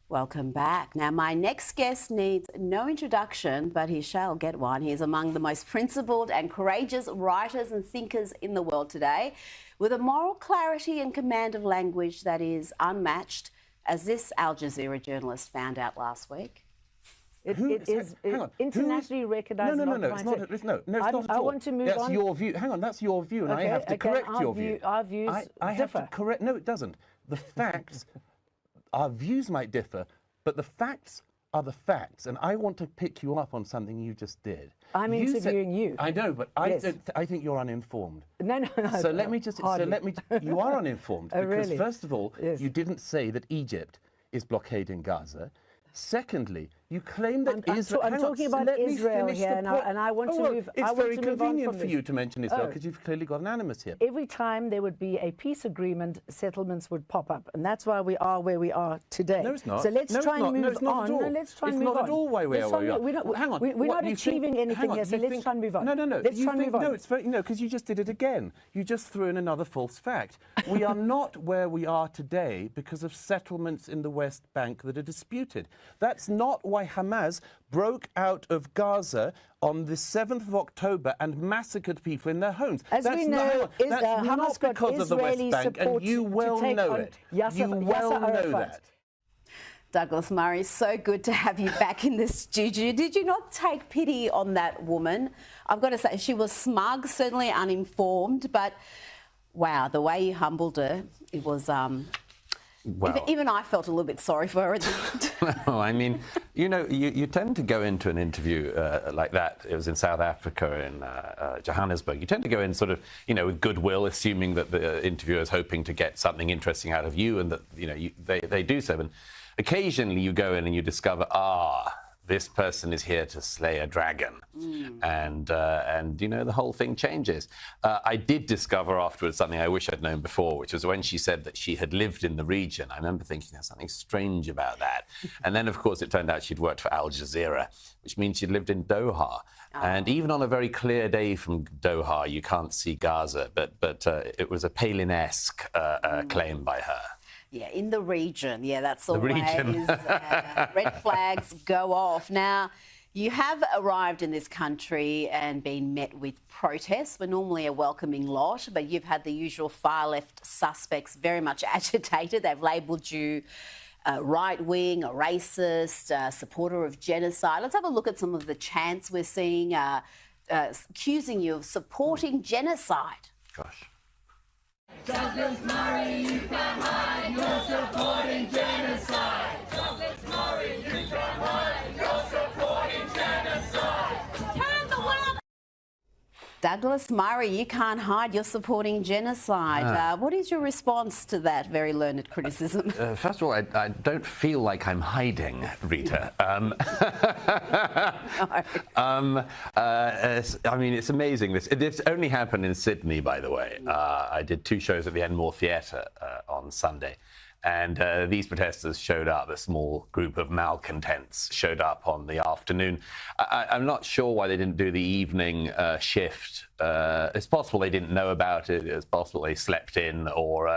Welcome back. Now, my next guest needs no introduction, but he shall get one. He is among the most principled and courageous writers and thinkers in the world today, with a moral clarity and command of language that is unmatched, as this Al Jazeera journalist found out last week. It is internationally recognised. No, it's not at all. I want to move on. That's your view. Hang on, that's your view, and I have to correct your view. Our views I have differ. to correct. No, it doesn't. The facts, our views might differ, but the facts are the facts, and I want to pick you up on something you just did. I'm interviewing you. I know, but Yes. I think you're uninformed. No. So let me just. Hardly. So let me. You are uninformed Oh, because really? first of all, Yes. you didn't say that Egypt is blockading Gaza. Secondly, you claim that Israel... I'm talking about Israel here, and I want to move. It's very convenient from for you to mention Israel because you've clearly got an animus here. Every time there would be a peace agreement, settlements would pop up, and that's why we are where we are today. No, it's not. So let's try and move on. No, let's try and it's move not on. at all why we are where we are. Hang on. We're not achieving anything here, so let's try and move on. No. Let's try and move on. No, it's very... No, because you just did it again. You just threw in another false fact. We are not where we are today because of settlements in the West Bank that are disputed. That's not why Hamas broke out of Gaza on the 7th of October and massacred people in their homes. As we know, that's not because of the West Bank, and you well know it. You well know that. Douglas Murray, so good to have you back in the studio. Did you not take pity on that woman? I've got to say, she was smug, certainly uninformed, but wow, the way you humbled her, it was... Well, even I felt a little bit sorry for her at the end. well, I mean, you know, you tend to go into an interview like that. It was in South Africa, in Johannesburg. You tend to go in sort of, you know, with goodwill, assuming that the interviewer is hoping to get something interesting out of you and that, you know, they do so. And occasionally you go in and you discover, this person is here to slay a dragon. And you know, the whole thing changes. I did discover afterwards something I wish I'd known before, which was when she said that she had lived in the region. I remember thinking there's something strange about that. And then, of course, it turned out she'd worked for Al Jazeera, which means she'd lived in Doha. And even on a very clear day from Doha, you can't see Gaza, but it was a Palin-esque claim by her. Yeah, in the region. Yeah, that's always red flags go off. Now, you have arrived in this country and been met with protests. We're normally a welcoming lot, but you've had the usual far-left suspects very much agitated. They've labelled you right-wing, a racist, a supporter of genocide. Let's have a look at some of the chants we're seeing accusing you of supporting genocide. Gosh. Douglas Murray, you can't hide, you're supporting genocide. Douglas Murray, you can't hide, you're supporting genocide. Turn the world. Douglas Murray, you can't hide, you're supporting genocide. What is your response to that very learned criticism? First of all, I don't feel like I'm hiding, Rita. I mean, it's amazing. This only happened in Sydney, by the way. I did 2 shows at the Enmore Theatre on Sunday. And these protesters showed up, a small group of malcontents showed up on the afternoon. I'm not sure why they didn't do the evening shift. It's possible they didn't know about it. It's possible they slept in, or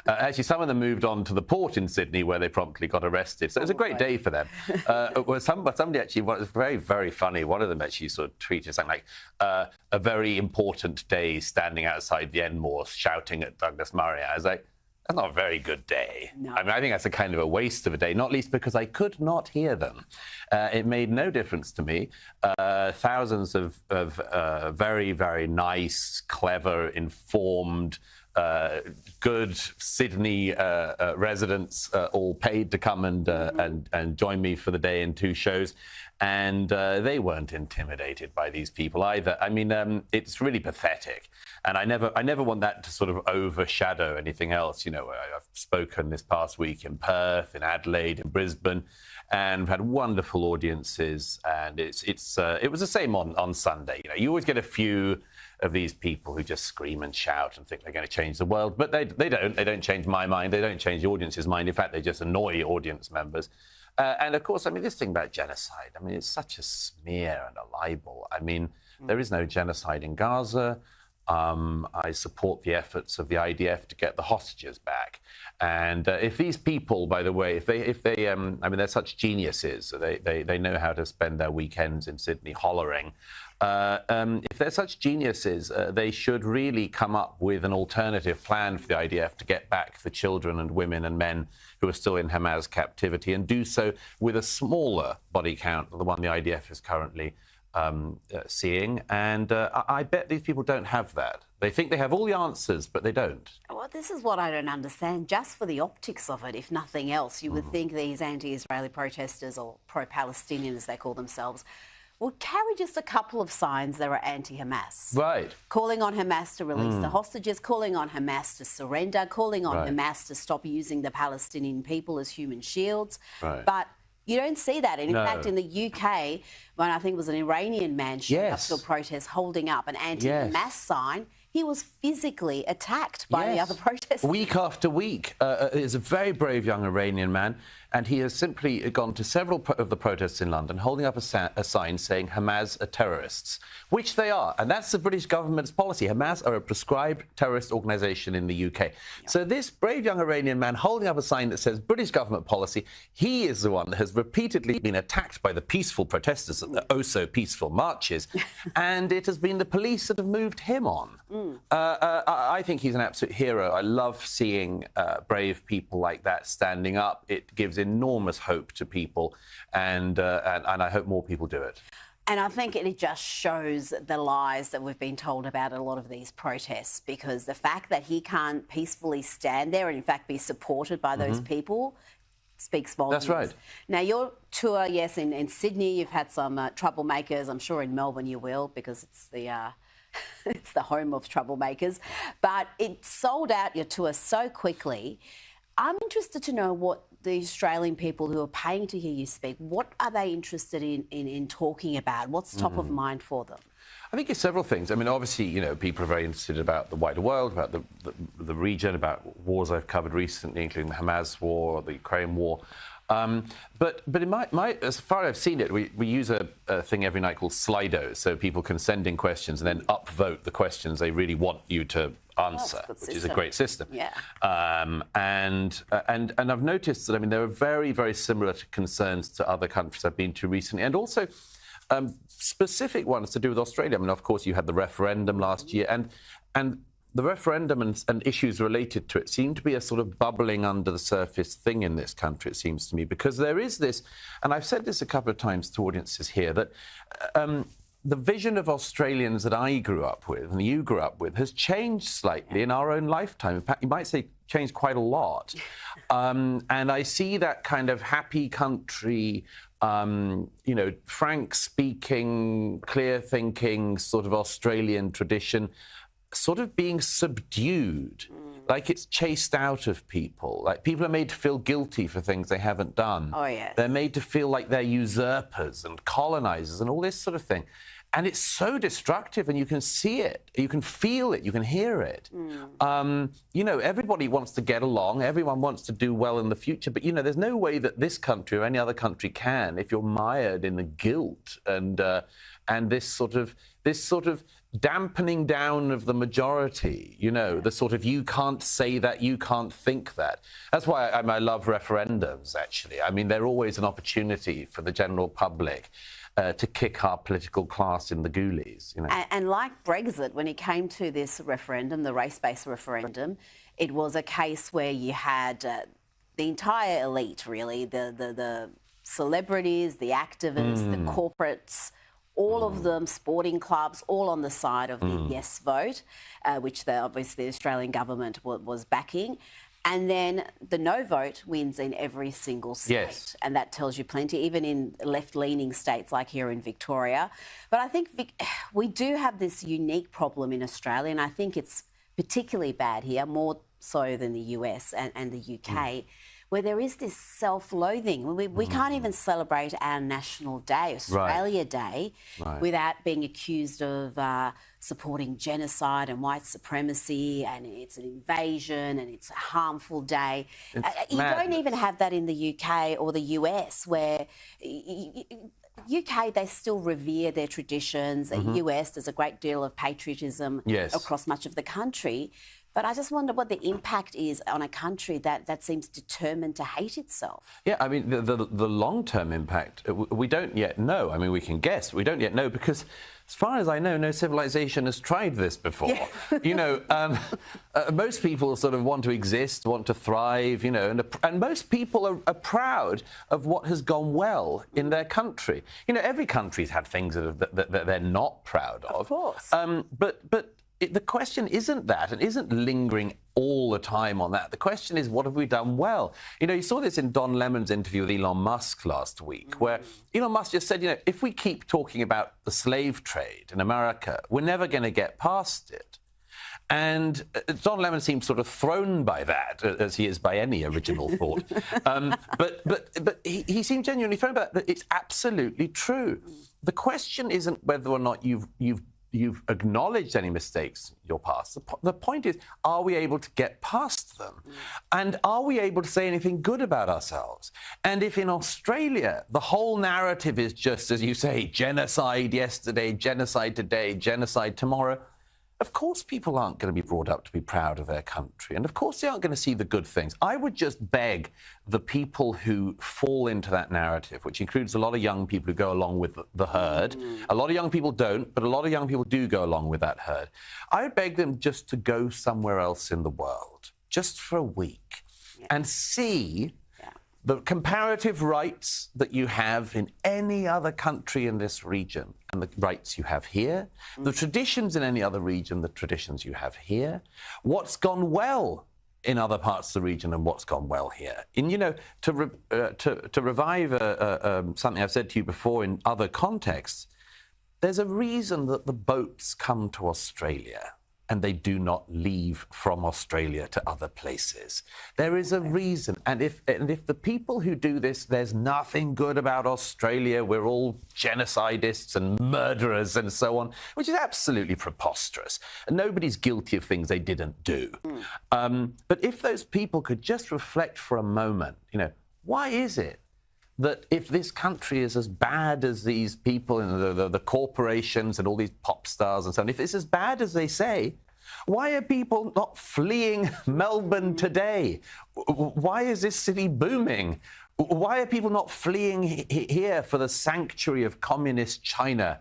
actually some of them moved on to the port in Sydney where they promptly got arrested. So it was a great day for them. Somebody actually, it was very, very funny. One of them actually sort of tweeted something like, a very important day standing outside the Enmore shouting at Douglas Murray. I was like, that's not a very good day. No. I mean, I think that's a kind of a waste of a day, not least because I could not hear them. It made no difference to me. Thousands of very, very nice, clever, informed, good Sydney residents all paid to come and join me for the day in 2 shows. And they weren't intimidated by these people either. I mean, it's really pathetic. And I never want that to sort of overshadow anything else. You know, I've spoken this past week in Perth, in Adelaide, in Brisbane, and had wonderful audiences. And it was the same on Sunday. You know, you always get a few of these people who just scream and shout and think they're going to change the world, but they don't. They don't change my mind. They don't change the audience's mind. In fact, they just annoy audience members. And of course, I mean, this thing about genocide, I mean, it's such a smear and a libel. I mean, there is no genocide in Gaza. I support the efforts of the IDF to get the hostages back. And if these people, by the way, if they I mean, they're such geniuses. They know how to spend their weekends in Sydney hollering. If they're such geniuses, they should really come up with an alternative plan for the IDF to get back the children and women and men who are still in Hamas captivity, and do so with a smaller body count than the one the IDF is currently seeing. And I bet these people don't have that. They think they have all the answers, but they don't. Well, this is what I don't understand. Just for the optics of it, if nothing else, you would think these anti-Israeli protesters, or pro-Palestinian as they call themselves, would carry just a couple of signs that are anti-Hamas. Right. Calling on Hamas to release the hostages, calling on Hamas to surrender, calling on Hamas to stop using the Palestinian people as human shields. Right. But you don't see that. And in fact, in the UK, when I think it was an Iranian man showing up to a protest holding up an anti-Hamas sign, he was physically attacked by the other protesters. Week after week. Is a very brave young Iranian man, and he has simply gone to several of the protests in London holding up a sign saying Hamas are terrorists, which they are. And that's the British government's policy. Hamas are a prescribed terrorist organisation in the UK. Yeah. So this brave young Iranian man holding up a sign that says British government policy, he is the one that has repeatedly been attacked by the peaceful protesters at the oh-so-peaceful marches, and it has been the police that have moved him on. I think he's an absolute hero. I love seeing brave people like that standing up. It gives enormous hope to people, and I hope more people do it. And I think it just shows the lies that we've been told about a lot of these protests, because the fact that he can't peacefully stand there and, in fact, be supported by those people speaks volumes. That's right. Now, your tour, yes, in Sydney, you've had some troublemakers. I'm sure in Melbourne you will, because it's the... it's the home of troublemakers. But it sold out your tour so quickly. I'm interested to know what the Australian people who are paying to hear you speak, what are they interested in talking about? What's top of mind for them? I think it's several things. I mean, obviously, you know, people are very interested about the wider world, about the region, about wars I've covered recently, including the Hamas war, the Ukraine war. But in my as far as I've seen it, we use a thing every night called Slido, so people can send in questions and then upvote the questions they really want you to answer, which is a great system. Yeah. And I've noticed that, I mean, there are very, very similar concerns to other countries I've been to recently, and also specific ones to do with Australia. I mean, of course, you had the referendum last year, and the referendum and issues related to it seem to be a sort of bubbling under the surface thing in this country, it seems to me, because there is this, and I've said this a couple of times to audiences here, that the vision of Australians that I grew up with and you grew up with has changed slightly in our own lifetime. In fact, you might say changed quite a lot. And I see that kind of happy country, you know, frank-speaking, clear-thinking sort of Australian tradition sort of being subdued, like it's chased out of people. Like people are made to feel guilty for things they haven't done. Oh, yes. They're made to feel like they're usurpers and colonizers and all this sort of thing. And it's so destructive, and you can see it, you can feel it, you can hear it. You know, everybody wants to get along, everyone wants to do well in the future, but, you know, there's no way that this country or any other country can if you're mired in the guilt and this sort of dampening down of the majority, you know, the sort of you can't say that, you can't think that. That's why I love referendums, actually. I mean, they're always an opportunity for the general public to kick our political class in the ghoulies, you know. And like Brexit, when it came to this referendum, the race-based referendum, it was a case where you had the entire elite, really, the celebrities, the activists, the corporates, all of them, sporting clubs, all on the side of the yes vote, which obviously the Australian government was backing. And then the no vote wins in every single state. Yes. And that tells you plenty, even in left-leaning states like here in Victoria. But I think we do have this unique problem in Australia, and I think it's particularly bad here, more so than the US and the UK, where there is this self-loathing. We can't even celebrate our national day, Australia Day, without being accused of supporting genocide and white supremacy, and it's an invasion and it's a harmful day. You don't even have that in the UK or the US, where UK, they still revere their traditions. In the US, there's a great deal of patriotism across much of the country. But I just wonder what the impact is on a country that seems determined to hate itself. Yeah, I mean, the long-term impact, we don't yet know. I mean, we can guess. We don't yet know because, as far as I know, no civilization has tried this before. Yeah. You know, most people sort of want to exist, want to thrive, you know, and most people are proud of what has gone well in their country. You know, every country's had things that they're not proud of. Of course. But the question isn't that, and isn't lingering all the time on that. The question is, what have we done well? You know, you saw this in Don Lemon's interview with Elon Musk last week, where Elon Musk just said, you know, if we keep talking about the slave trade in America, we're never going to get past it. And Don Lemon seems sort of thrown by that, as he is by any original thought. But he seemed genuinely thrown by that. But it's absolutely true. The question isn't whether or not you've acknowledged any mistakes in your past. The point is, are we able to get past them? And are we able to say anything good about ourselves? And if in Australia, the whole narrative is just, as you say, genocide yesterday, genocide today, genocide tomorrow, of course people aren't going to be brought up to be proud of their country. And of course they aren't going to see the good things. I would just beg the people who fall into that narrative, which includes a lot of young people who go along with the herd. A lot of young people don't, but a lot of young people do go along with that herd. I would beg them just to go somewhere else in the world, just for a week, and see the comparative rights that you have in any other country in this region and the rights you have here, the traditions in any other region, the traditions you have here, what's gone well in other parts of the region and what's gone well here. And, you know, to revive something I've said to you before in other contexts, there's a reason that the boats come to Australia and they do not leave from Australia to other places. There is a reason. And if the people who do this, there's nothing good about Australia, we're all genocidists and murderers and so on, which is absolutely preposterous. And nobody's guilty of things they didn't do. But if those people could just reflect for a moment, you know, why is it that if this country is as bad as these people and the corporations and all these pop stars and so on, if it's as bad as they say, why are people not fleeing Melbourne today? Why is this city booming? Why are people not fleeing here for the sanctuary of communist China?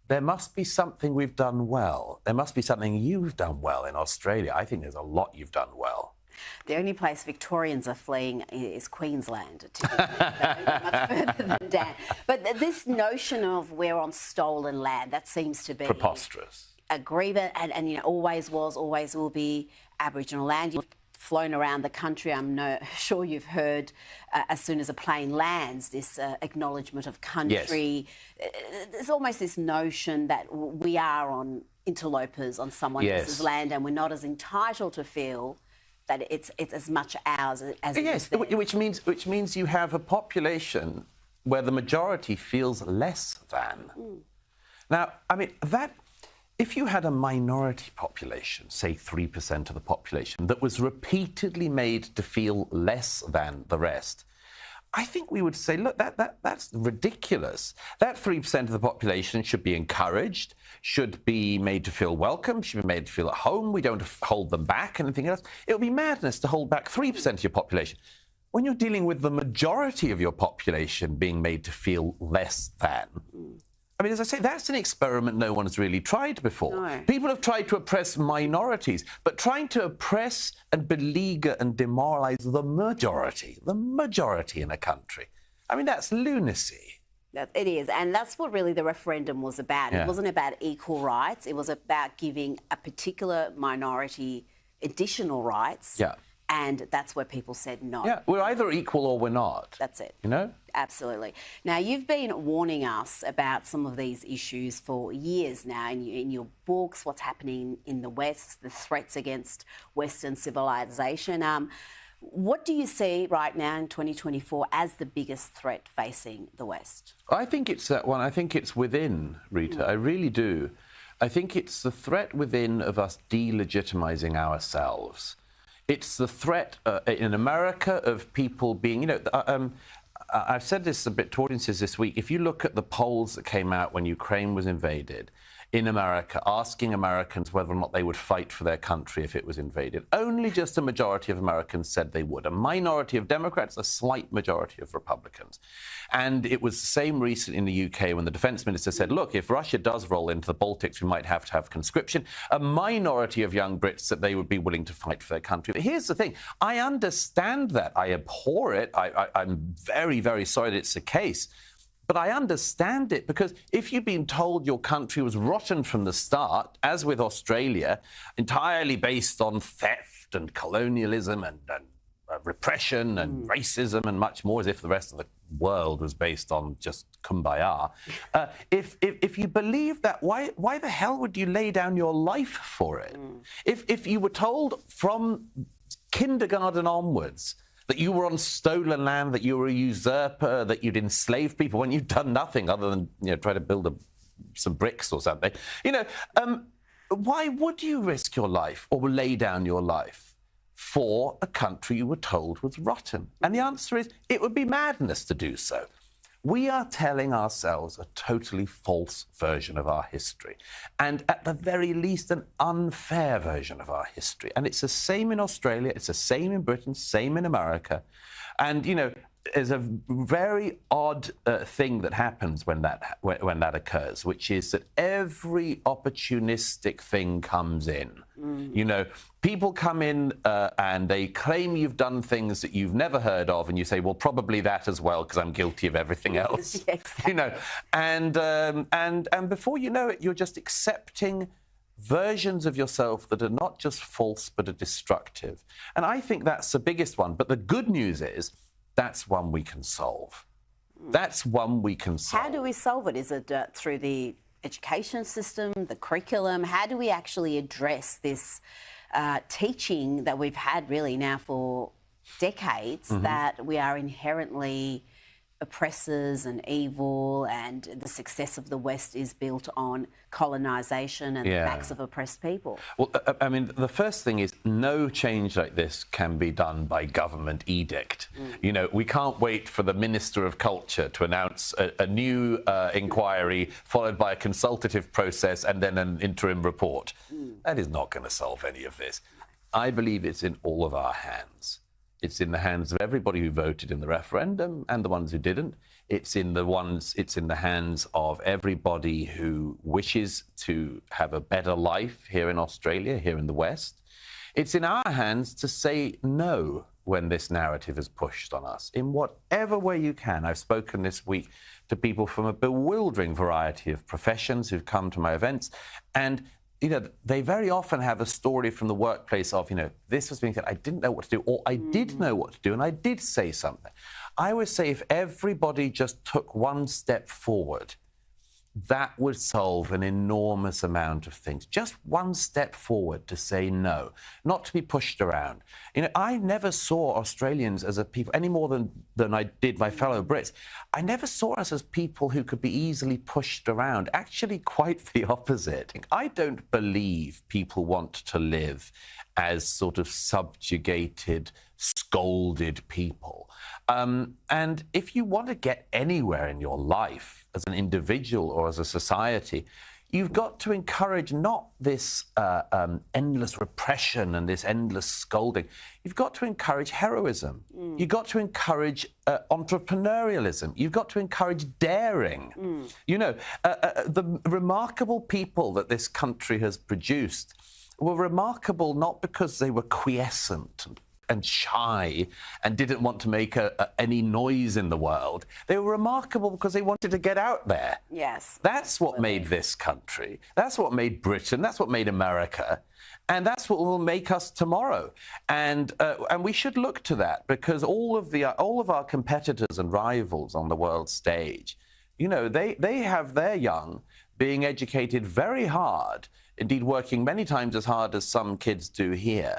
There must be something we've done well. There must be something you've done well in Australia. I think there's a lot you've done well. The only place Victorians are fleeing is Queensland, to be much further than down. But this notion of we're on stolen land, that seems to be preposterous. A grievance, and you know, always was, always will be Aboriginal land. You've flown around the country. I'm sure you've heard, as soon as a plane lands, this acknowledgement of country. Yes. There's almost this notion that we are on interlopers on someone else's land, and we're not as entitled to feel that it's as much ours as it is theirs. Which means you have a population where the majority feels less than. Now, I mean, if you had a minority population, say 3% of the population, that was repeatedly made to feel less than the rest, I think we would say, look, that's ridiculous. That 3% of the population should be encouraged, should be made to feel welcome, should be made to feel at home. We don't hold them back, anything else. It would be madness to hold back 3% of your population. When you're dealing with the majority of your population being made to feel less than, I mean, as I say, that's an experiment no one has really tried before. No. People have tried to oppress minorities, but trying to oppress and beleaguer and demoralise the majority in a country, I mean, that's lunacy. It is, and that's what really the referendum was about. It wasn't about equal rights. It was about giving a particular minority additional rights. Yeah. And that's where people said no. Yeah, we're either equal or we're not. That's it. You know? Absolutely. Now, you've been warning us about some of these issues for years now in your books, what's happening in the West, the threats against Western civilization. What do you see right now in 2024 as the biggest threat facing the West? I think it's that one. I think it's within, Rita. I really do. I think it's the threat within of us delegitimizing ourselves. It's the threat in America of people being, you know, I've said this a bit to audiences this week. If you look at the polls that came out when Ukraine was invaded in America, asking Americans whether or not they would fight for their country if it was invaded, only just a majority of Americans said they would. A minority of Democrats, a slight majority of Republicans. And it was the same recently in the UK when the defence minister said, look, if Russia does roll into the Baltics, we might have to have conscription. A minority of young Brits said they would be willing to fight for their country. But here's the thing. I understand that. I abhor it. I'm very, very sorry that it's the case. But I understand it, because if you've been told your country was rotten from the start, as with Australia, entirely based on theft and colonialism and repression and racism and much more, as if the rest of the world was based on just kumbaya, if you believe that, why the hell would you lay down your life for it? If you were told from kindergarten onwards that you were on stolen land, that you were a usurper, that you'd enslave people when you'd done nothing other than, try to build some bricks or something, why would you risk your life or lay down your life for a country you were told was rotten? And the answer is, it would be madness to do so. We are telling ourselves a totally false version of our history, and at the very least an unfair version of our history. And it's the same in Australia, it's the same in Britain, same in America. And, there's a very odd thing that happens when that occurs, which is that every opportunistic thing comes in. People come in and they claim you've done things that you've never heard of, and you say, well, probably that as well, because I'm guilty of everything else. Exactly. And before you know it, you're just accepting versions of yourself that are not just false but are destructive. And I think that's the biggest one. But the good news is, that's one we can solve. That's one we can solve. How do we solve it? Is it through the education system, the curriculum? How do we actually address this teaching that we've had really now for decades, that we are inherently oppressors and evil, and the success of the West is built on colonisation and the backs of oppressed people? Well, I mean, the first thing is, no change like this can be done by government edict. We can't wait for the Minister of Culture to announce a new inquiry, followed by a consultative process and then an interim report. That is not going to solve any of this. I believe it's in all of our hands. It's in the hands of everybody who voted in the referendum and the ones who didn't. It's in the hands of everybody who wishes to have a better life here in Australia, here in the West. It's in our hands to say no when this narrative is pushed on us, in whatever way you can. I've spoken this week to people from a bewildering variety of professions who've come to my events, and they very often have a story from the workplace of, this was being said, I didn't know what to do, or I did know what to do, and I did say something. I would say if everybody just took one step forward, that would solve an enormous amount of things. Just one step forward to say no, not to be pushed around. I never saw Australians as a people, any more than I did my fellow Brits. I never saw us as people who could be easily pushed around. Actually, quite the opposite. I don't believe people want to live as sort of subjugated, scolded people. And if you want to get anywhere in your life, as an individual or as a society, you've got to encourage not this endless repression and this endless scolding. You've got to encourage heroism. You've got to encourage entrepreneurialism. You've got to encourage daring. The remarkable people that this country has produced were remarkable not because they were quiescent and shy and didn't want to make any noise in the world. They were remarkable because they wanted to get out there. Yes. That's what made this country. That's what made Britain. That's what made America. And that's what will make us tomorrow. And we should look to that, because all of our competitors and rivals on the world stage, they have their young being educated very hard, indeed working many times as hard as some kids do here,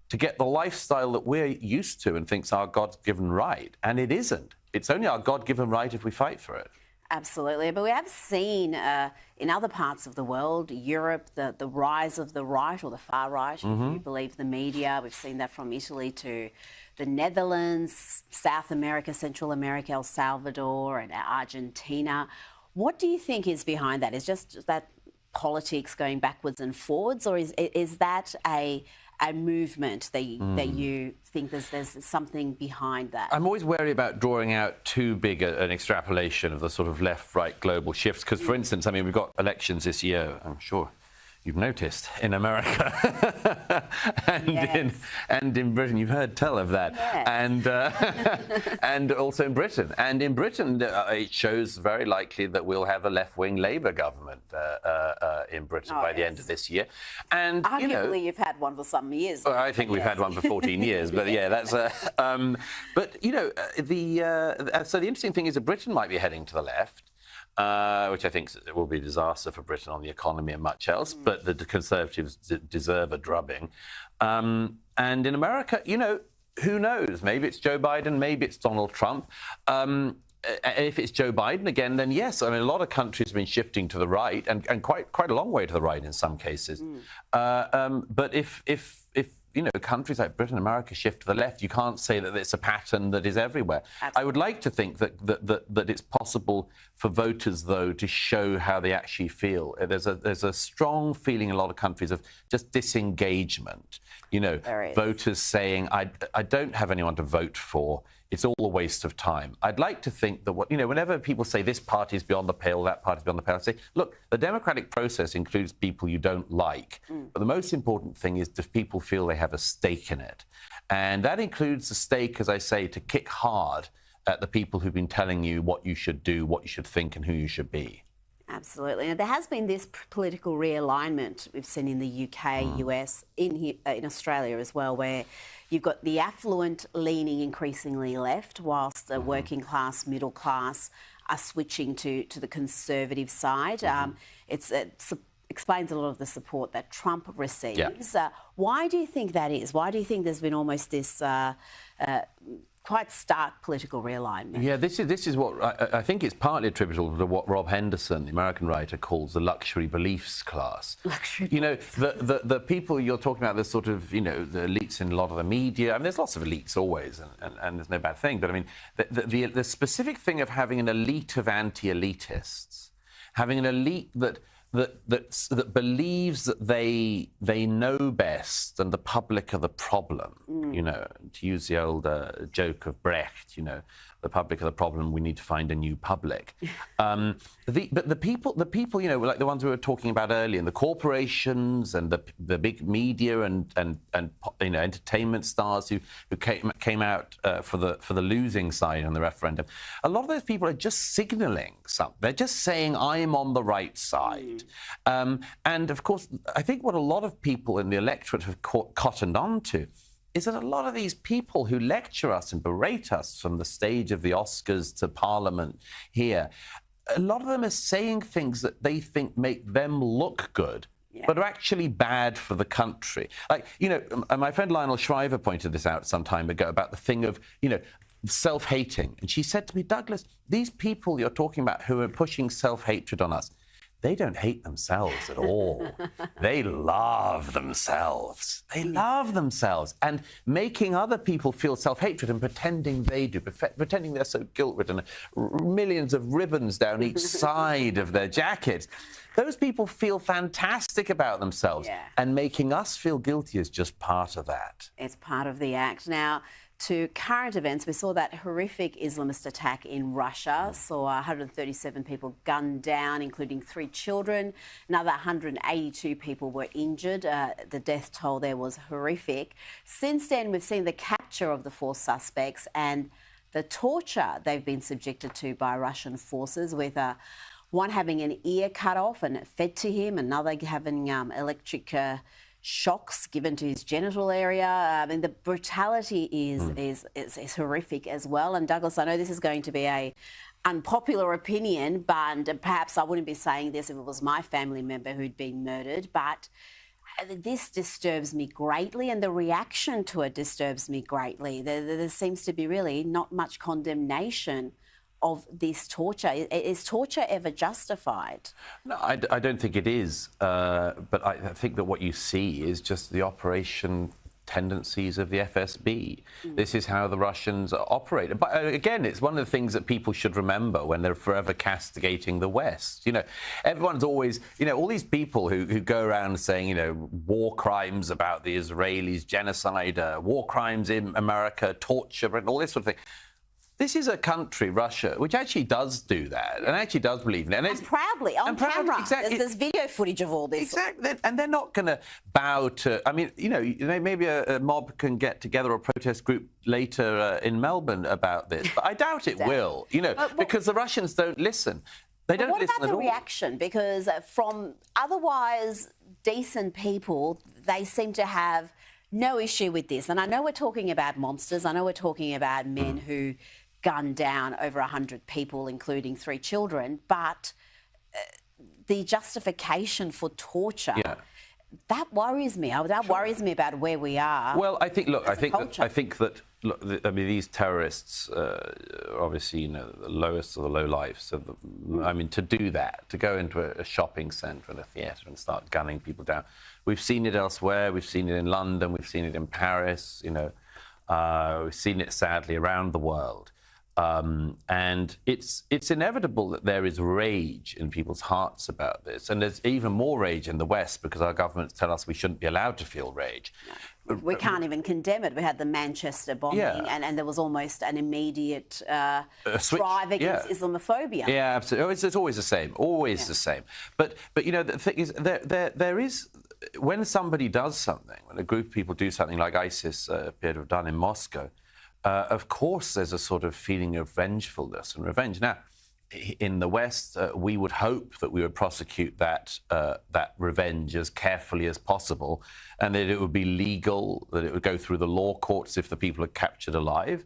to get the lifestyle that we're used to and thinks our God-given right. And it isn't. It's only our God-given right if we fight for it. Absolutely. But we have seen in other parts of the world, Europe, the rise of the right or the far right, if you believe the media. We've seen that from Italy to the Netherlands, South America, Central America, El Salvador and Argentina. What do you think is behind that? Is just that politics going backwards and forwards, or is that a movement that you think there's something behind that? I'm always wary about drawing out too big an extrapolation of the sort of left-right global shifts, because, for instance, I mean, we've got elections this year, I'm sure you've noticed, in America and in Britain. You've heard tell of that. Yes. And also in Britain. And in Britain, it shows very likely that we'll have a left-wing Labour government in Britain by the end of this year. And arguably, you've had one for some years. Well, I think we've had one for 14 years, but yeah, that's but you know, so the interesting thing is that Britain might be heading to the left. Which I think will be a disaster for Britain on the economy and much else, but the Conservatives deserve a drubbing. And in America, you know, who knows? Maybe it's Joe Biden, maybe it's Donald Trump. If it's Joe Biden again, then yes. I mean, a lot of countries have been shifting to the right, and quite a long way to the right in some cases. But if you know, countries like Britain and America shift to the left, you can't say that it's a pattern that is everywhere. Absolutely. I would like to think that it's possible for voters, though, to show how they actually feel. There's a strong feeling in a lot of countries of just disengagement. You know, voters saying, I don't have anyone to vote for. It's all a waste of time. I'd like to think that, whenever people say this party is beyond the pale, that party is beyond the pale, I say, look, the democratic process includes people you don't like. But the most important thing is, do people feel they have a stake in it? And that includes the stake, as I say, to kick hard at the people who've been telling you what you should do, what you should think, and who you should be. Absolutely. Now, there has been this political realignment we've seen in the UK, US, in Australia as well, where you've got the affluent leaning increasingly left, whilst the working class, middle class are switching to the conservative side. It explains a lot of the support that Trump receives. Why do you think that is? Why do you think there's been almost this quite stark political realignment? Yeah, this is what I think it's partly attributable to what Rob Henderson, the American writer, calls the luxury beliefs class. You know, the people you're talking about, the sort of, you know, the elites in a lot of the media. I mean, there's lots of elites always, and there's no bad thing. But I mean, the specific thing of having an elite of anti-elitists, having an elite that believes that they know best and the public are the problem. You know, to use the old joke of Brecht, you know, the public are the problem, we need to find a new public. But the people, you know, like the ones we were talking about earlier, and the corporations and the big media and you know, entertainment stars who came out for the losing side in the referendum. A lot of those people are just signalling something. They're just saying, I'm on the right side. And of course, I think what a lot of people in the electorate have cottoned on to is that a lot of these people who lecture us and berate us from the stage of the Oscars to Parliament here, a lot of them are saying things that they think make them look good, but are actually bad for the country. Like, you know, my friend Lionel Shriver pointed this out some time ago about the thing of, you know, self-hating. And she said to me, Douglas, these people you're talking about who are pushing self-hatred on us, they don't hate themselves at all. They love themselves. They love themselves. And making other people feel self-hatred and pretending they do, pretending they're so guilt-ridden, millions of ribbons down each side of their jackets. Those people feel fantastic about themselves. And making us feel guilty is just part of that. It's part of the act. Now, to current events, we saw that horrific Islamist attack in Russia, saw 137 people gunned down, including 3 children. Another 182 people were injured. The death toll there was horrific. Since then, we've seen the capture of the 4 suspects and the torture they've been subjected to by Russian forces, with one having an ear cut off and fed to him, another having electric shocks given to his genital area. I mean, the brutality is horrific as well. And Douglas, I know this is going to be a unpopular opinion, but perhaps I wouldn't be saying this if it was my family member who'd been murdered, but this disturbs me greatly, and the reaction to it disturbs me greatly. There seems to be really not much condemnation of this torture. Is torture ever justified? No, I don't think it is. But I think that what you see is just the operation tendencies of the FSB. This is how the Russians operate. But again, it's one of the things that people should remember when they're forever castigating the West. You know, everyone's always, you know, all these people who go around saying, you know, war crimes about the Israelis, genocide, war crimes in America, torture, and all this sort of thing. This is a country, Russia, which actually does do that and actually does believe in it. And proudly, on camera. Exactly. There's video footage of all this. Exactly. And they're not going to bow to... I mean, you know, maybe a mob can get together, a protest group later in Melbourne about this, but I doubt it will, you know, because the Russians don't listen. They don't listen at all. What about the reaction? Because from otherwise decent people, they seem to have no issue with this. And I know we're talking about monsters. I know we're talking about men who gunned down over 100 people, including 3 children, but the justification for torture, that worries me. That worries me about where we are. Well, I think, look, I think that, I mean, these terrorists, obviously, you know, the lowest of the low lives. So I mean, to do that, to go into a shopping centre and a theatre and start gunning people down, we've seen it elsewhere. We've seen it in London. We've seen it in Paris. You know, we've seen it sadly around the world. And it's inevitable that there is rage in people's hearts about this. And there's even more rage in the West because our governments tell us we shouldn't be allowed to feel rage. No, we can't even condemn it. We had the Manchester bombing and there was almost an immediate drive against Islamophobia. Yeah, absolutely. It's always the same, the same. But you know, the thing is, there is... When somebody does something, when a group of people do something like ISIS appeared to have done in Moscow, of course, there's a sort of feeling of vengefulness and revenge. Now, in the West, we would hope that we would prosecute that revenge as carefully as possible, and that it would be legal, that it would go through the law courts if the people are captured alive.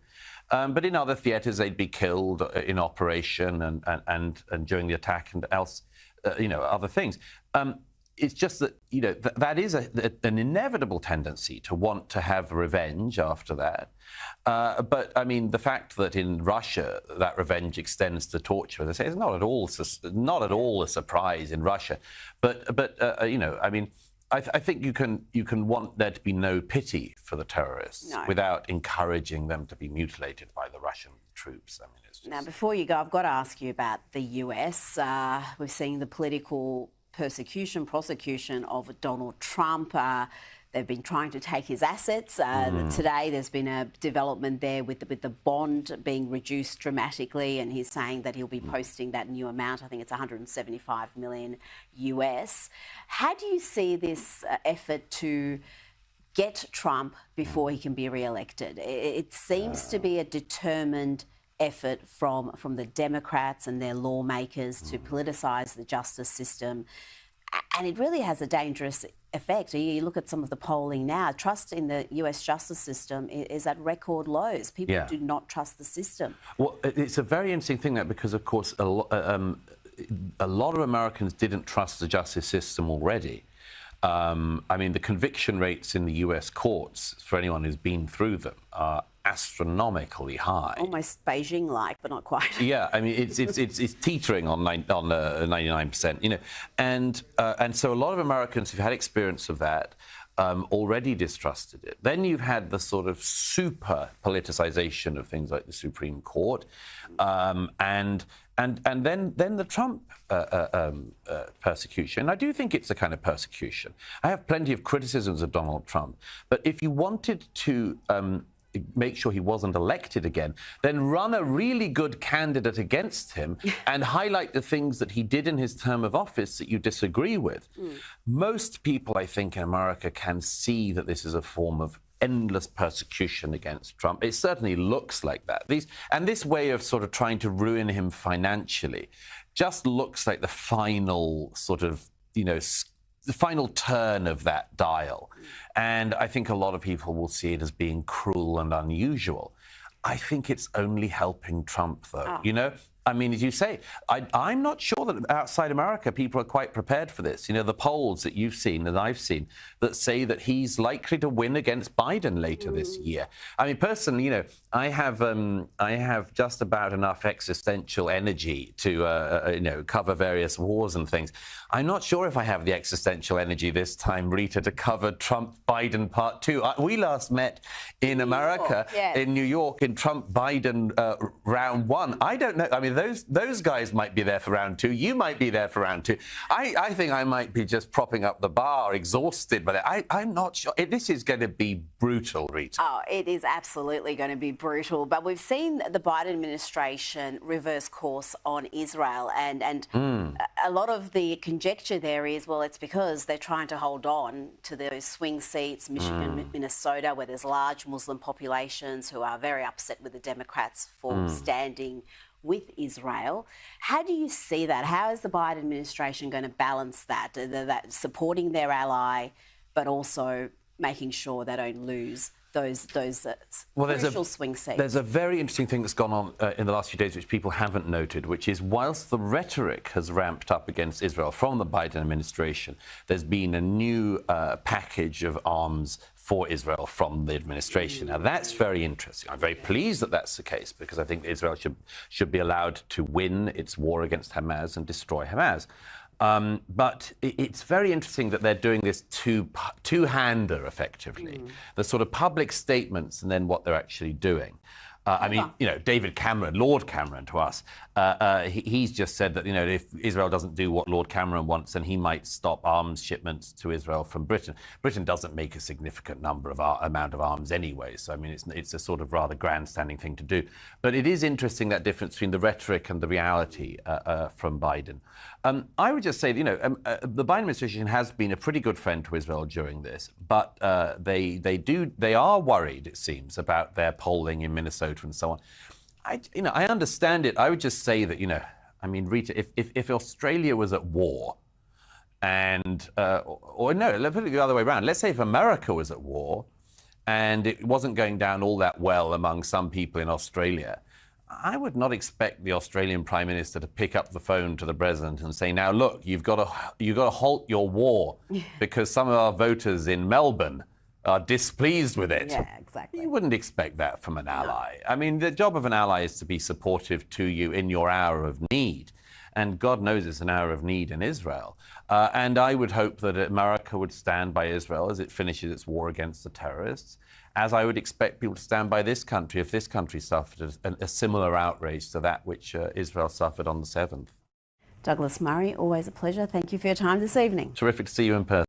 But in other theatres, they'd be killed in operation and during the attack and else, you know, other things. It's just that, you know, that is an inevitable tendency to want to have revenge after that. But, I mean, the fact that in Russia that revenge extends to torture, as I say, is not at all a surprise in Russia. But you know, I mean, I think you can want there to be no pity for the terrorists without encouraging them to be mutilated by the Russian troops. I mean, it's just... Now, before you go, I've got to ask you about the US. We're seeing the political prosecution of Donald Trump. They've been trying to take his assets. Today there's been a development there with the bond being reduced dramatically, and he's saying that he'll be posting that new amount. I think it's 175 million US. How do you see this effort to get Trump before he can be re-elected? It seems to be a determined effort from the Democrats and their lawmakers to politicise the justice system. And it really has a dangerous effect. You look at some of the polling now, trust in the US justice system is at record lows. People do not trust the system. Well, it's a very interesting thing, that because, of course, a lot of Americans didn't trust the justice system already. I mean, the conviction rates in the US courts, for anyone who's been through them, are astronomically high. Almost Beijing-like, but not quite. Yeah, I mean, it's teetering on 99%, you know, and so a lot of Americans who've had experience of that already distrusted it. Then you've had the sort of super politicization of things like the Supreme Court, and then the Trump persecution. I do think it's a kind of persecution. I have plenty of criticisms of Donald Trump, but if you wanted to make sure he wasn't elected again, then run a really good candidate against him and highlight the things that he did in his term of office that you disagree with. Most people, I think, in America can see that this is a form of endless persecution against Trump. It certainly looks like that. This way of sort of trying to ruin him financially just looks like the final sort of, you know, the final turn of that dial. And I think a lot of people will see it as being cruel and unusual. I think it's only helping Trump, though. You know, I mean, as you say, I'm not sure that outside America people are quite prepared for this. You know, the polls that you've seen, that I've seen, that say that he's likely to win against Biden later this year. I mean, personally, you know, I have just about enough existential energy to, you know, cover various wars and things. I'm not sure if I have the existential energy this time, Rita, to cover Trump-Biden Part 2. We last met in America, in New York, in Trump-Biden round 1. I don't know. I mean, those guys might be there for round 2. You might be there for round 2. I think I might be just propping up the bar, exhausted by that. I'm not sure. This is going to be brutal, Rita. Oh, it is absolutely going to be brutal. But we've seen the Biden administration reverse course on Israel, and a lot of the conjecture there is, well, it's because they're trying to hold on to those swing seats, Michigan, Minnesota, where there's large Muslim populations who are very upset with the Democrats for standing with Israel. How do you see that? How is the Biden administration going to balance that, that supporting their ally, but also making sure they don't lose those crucial swing seats? There's a very interesting thing that's gone on in the last few days which people haven't noted, which is whilst the rhetoric has ramped up against Israel from the Biden administration, there's been a new package of arms for Israel from the administration. Now, that's very interesting. I'm very pleased that that's the case, because I think Israel should be allowed to win its war against Hamas and destroy Hamas. But it's very interesting that they're doing this two-hander, effectively. The sort of public statements and then what they're actually doing. I mean, you know, David Cameron, Lord Cameron to us, he's just said that, you know, if Israel doesn't do what Lord Cameron wants, then he might stop arms shipments to Israel from Britain. Britain doesn't make a significant amount of arms anyway, so I mean, it's a sort of rather grandstanding thing to do. But it is interesting, that difference between the rhetoric and the reality from Biden. I would just say, you know, the Biden administration has been a pretty good friend to Israel during this, but they are worried, it seems, about their polling in Minnesota and so on. I understand it. I would just say that, you know, I mean, Rita, if Australia was at war, and or no, let's put it the other way around. Let's say if America was at war, and it wasn't going down all that well among some people in Australia, I would not expect the Australian Prime Minister to pick up the phone to the President and say, now, look, you've got to halt your war because some of our voters in Melbourne are displeased with it. Yeah, exactly. You wouldn't expect that from an ally. I mean, the job of an ally is to be supportive to you in your hour of need. And God knows it's an hour of need in Israel. And I would hope that America would stand by Israel as it finishes its war against the terrorists, as I would expect people to stand by this country if this country suffered a similar outrage to that which Israel suffered on the 7th. Douglas Murray, always a pleasure. Thank you for your time this evening. Terrific to see you in person.